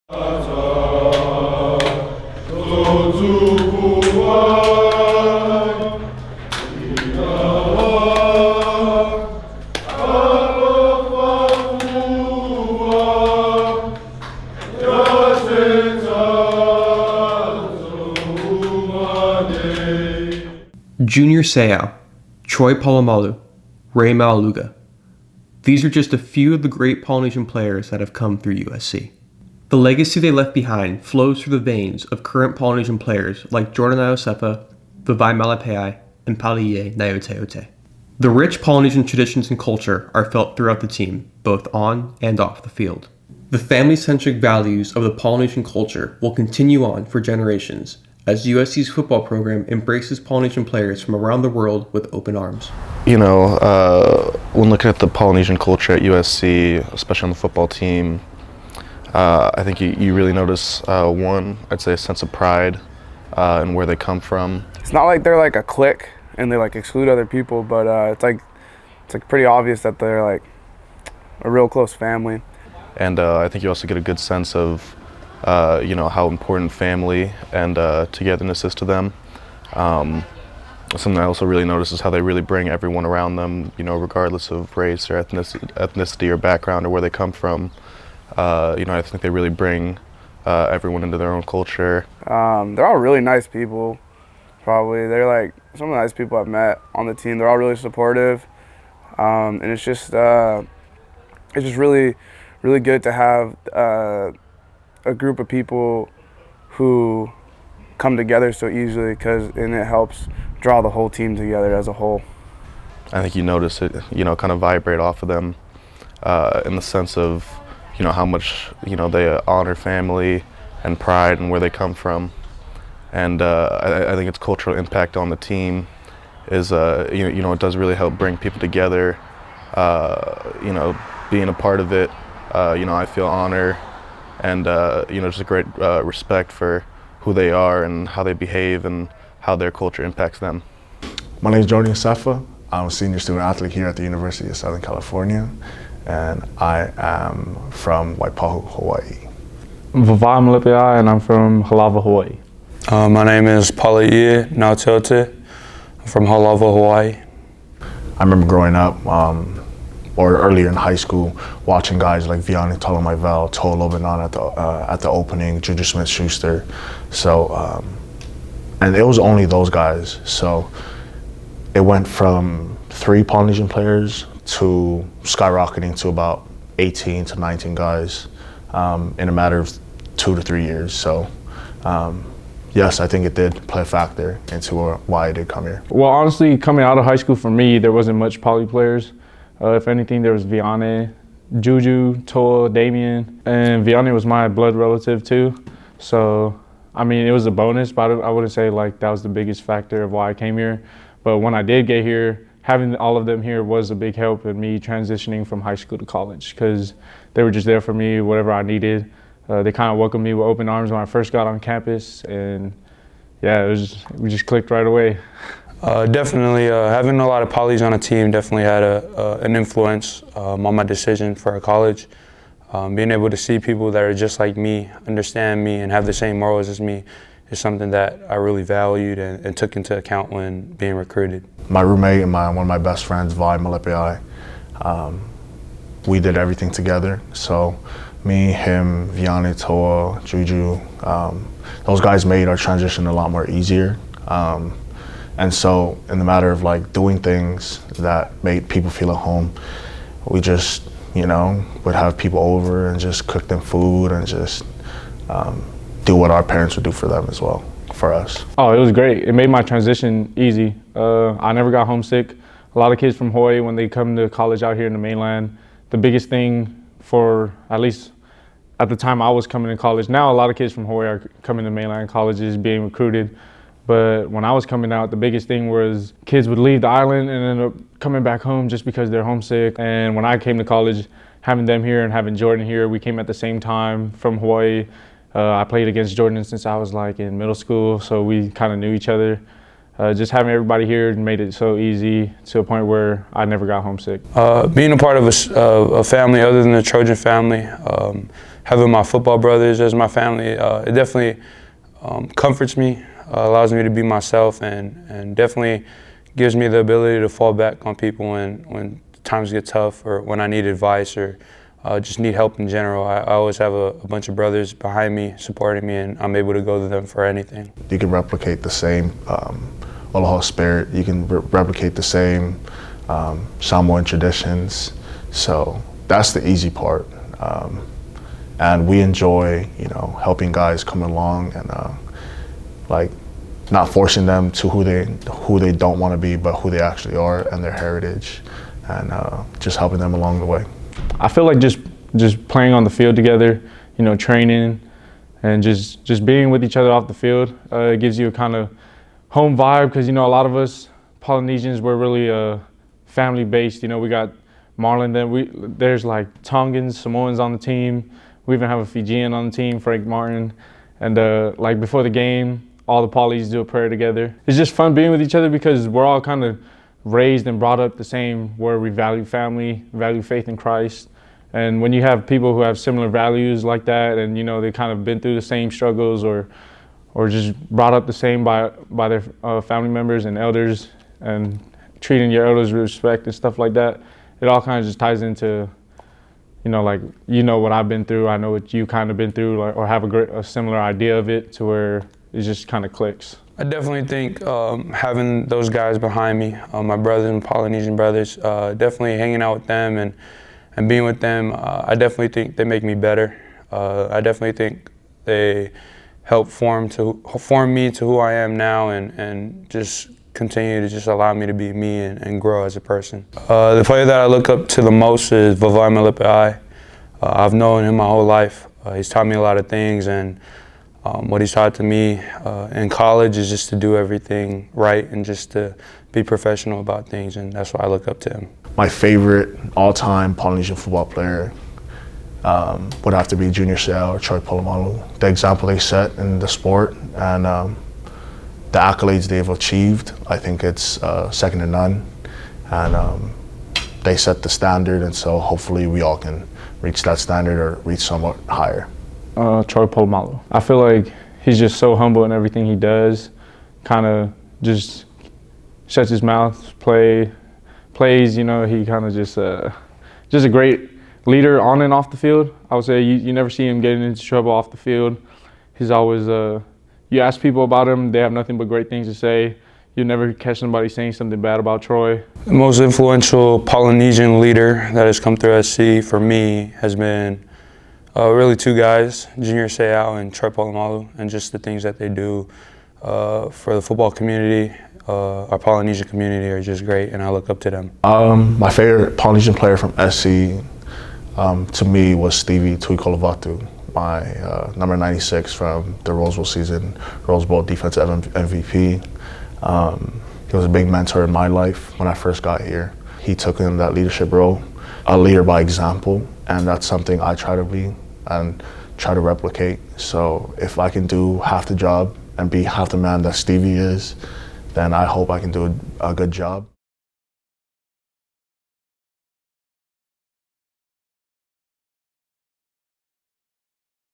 Junior Seau, Troy Polamalu, Ray Malaluga. These are just a few of the great Polynesian players that have come through USC. The legacy they left behind flows through the veins of current Polynesian players like Jordan Iosefa, Vivai Malapeai, and Paliie Naioteote. The rich Polynesian traditions and culture are felt throughout the team, both on and off the field. The family-centric values of the Polynesian culture will continue on for generations as USC's football program embraces Polynesian players from around the world with open arms. You know, when looking at the Polynesian culture at USC, especially on the football team, I think you really notice, one, I'd say a sense of pride in where they come from. It's not like they're like a clique and they like exclude other people, but it's like pretty obvious that they're like a real close family. And I think you also get a good sense of you know, how important family and togetherness is to them. Something I also really notice is how they really bring everyone around them, you know, regardless of race or ethnicity or background or where they come from. You know, I think they really bring everyone into their own culture. They're all really nice people, probably. They're like some of the nice people I've met on the team. They're all really supportive. And it's just really, really good to have a group of people who come together so easily, and it helps draw the whole team together as a whole. I think you notice it, you know, kind of vibrate off of them in the sense of, you know, how much, you know, they honor family and pride and where they come from. And I think its cultural impact on the team is, you know, it does really help bring people together. You know, being a part of it, you know, I feel honor and, you know, just a great respect for who they are and how they behave and how their culture impacts them. My name is Jordan Iosefa. I'm a senior student athlete here at the University of Southern California, and I am from Waipahu, Hawaii. I'm Vivai Malapeai, and I'm from Halava, Hawaii. My name is Paliie Naioteote. I'm from Halava, Hawaii. I remember growing up, or earlier in high school, watching guys like Vianney Tolomaivel, Toa Lobanan at the opening, Juju Smith-Schuster. So, and it was only those guys. So it went from 3 Polynesian players to skyrocketing to about 18 to 19 guys in a matter of 2 to 3 years. So yes, I think it did play a factor into why I did come here. Well, honestly, coming out of high school for me, there wasn't much poly players. If anything, there was Vianney, Juju, Toa, Damien, and Vianney was my blood relative too. So, I mean, it was a bonus, but I wouldn't say like that was the biggest factor of why I came here. But when I did get here, having all of them here was a big help in me transitioning from high school to college, because they were just there for me, whatever I needed. They kind of welcomed me with open arms when I first got on campus, and yeah, we just clicked right away. Definitely, having a lot of polys on a team definitely had an influence on my decision for college. Being able to see people that are just like me, understand me, and have the same morals as me is something that I really valued and took into account when being recruited. My roommate and one of my best friends, Vivai Malapeai, we did everything together. So me, him, Vianney, Toa, Juju, those guys made our transition a lot more easier. And so in the matter of like doing things that made people feel at home, we just, you know, would have people over and just cook them food and just do what our parents would do for them as well, for us. Oh, it was great. It made my transition easy. I never got homesick. A lot of kids from Hawaii, when they come to college out here in the mainland, the biggest thing for, at least at the time I was coming to college, now a lot of kids from Hawaii are coming to mainland colleges, being recruited. But when I was coming out, the biggest thing was kids would leave the island and end up coming back home just because they're homesick. And when I came to college, having them here and having Jordan here, we came at the same time from Hawaii. I played against Jordan since I was like in middle school, so we kind of knew each other. Just having everybody here made it so easy to a point where I never got homesick. Being a part of a family other than the Trojan family, having my football brothers as my family, it definitely comforts me, allows me to be myself, and definitely gives me the ability to fall back on people when times get tough or when I need advice or just need help in general. I always have a bunch of brothers behind me, supporting me, and I'm able to go to them for anything. You can replicate the same Aloha spirit. You can replicate the same Samoan traditions. So that's the easy part. And we enjoy, helping guys come along and like not forcing them to who they don't want to be, but who they actually are and their heritage, and just helping them along the way. I feel like just playing on the field together, training, and just being with each other off the field, it gives you a kind of home vibe because a lot of us Polynesians, we're really family based. We got Marlon, then there's like Tongans, Samoans on the team. We even have a Fijian on the team, Frank Martin, and like before the game, all the Polys do a prayer together. It's just fun being with each other because we're all kind of raised and brought up the same, where we value family, value faith in Christ. And when you have people who have similar values like that, and they kind of been through the same struggles or just brought up the same by their family members and elders, and treating your elders with respect and stuff like that, it all kind of just ties into, like, what I've been through, I know what you kind of been through, or have a similar idea of it, to where it just kind of clicks. I definitely think having those guys behind me, my brothers and Polynesian brothers, definitely hanging out with them and being with them, I definitely think they make me better. I definitely think they help form me to who I am now, and just continue to just allow me to be me and grow as a person. The player that I look up to the most is Vavai Malipeai. I've known him my whole life. He's taught me a lot of things, and what he's taught to me in college is just to do everything right and just to be professional about things, and that's why I look up to him. My favorite all-time Polynesian football player would have to be Junior Seau or Troy Polamalu. The example they set in the sport and the accolades they've achieved, I think it's second to none. And they set the standard, and so hopefully we all can reach that standard or reach somewhat higher. Troy Polamalu. I feel like he's just so humble in everything he does. Kind of just shuts his mouth, plays. He kind of just a great leader on and off the field. I would say you never see him getting into trouble off the field. He's always you ask people about him, they have nothing but great things to say. You never catch somebody saying something bad about Troy. The most influential Polynesian leader that has come through SC for me has been really two guys, Junior Seau and Troy Polamalu, and just the things that they do for the football community, our Polynesian community, are just great, and I look up to them. My favorite Polynesian player from SC to me was Stevie Tuikolovatu, my number 96 from the Rose Bowl season, Rose Bowl defensive MVP. He was a big mentor in my life when I first got here. He took in that leadership role, a leader by example, and that's something I try to be and try to replicate. So if I can do half the job and be half the man that Stevie is, then I hope I can do a good job.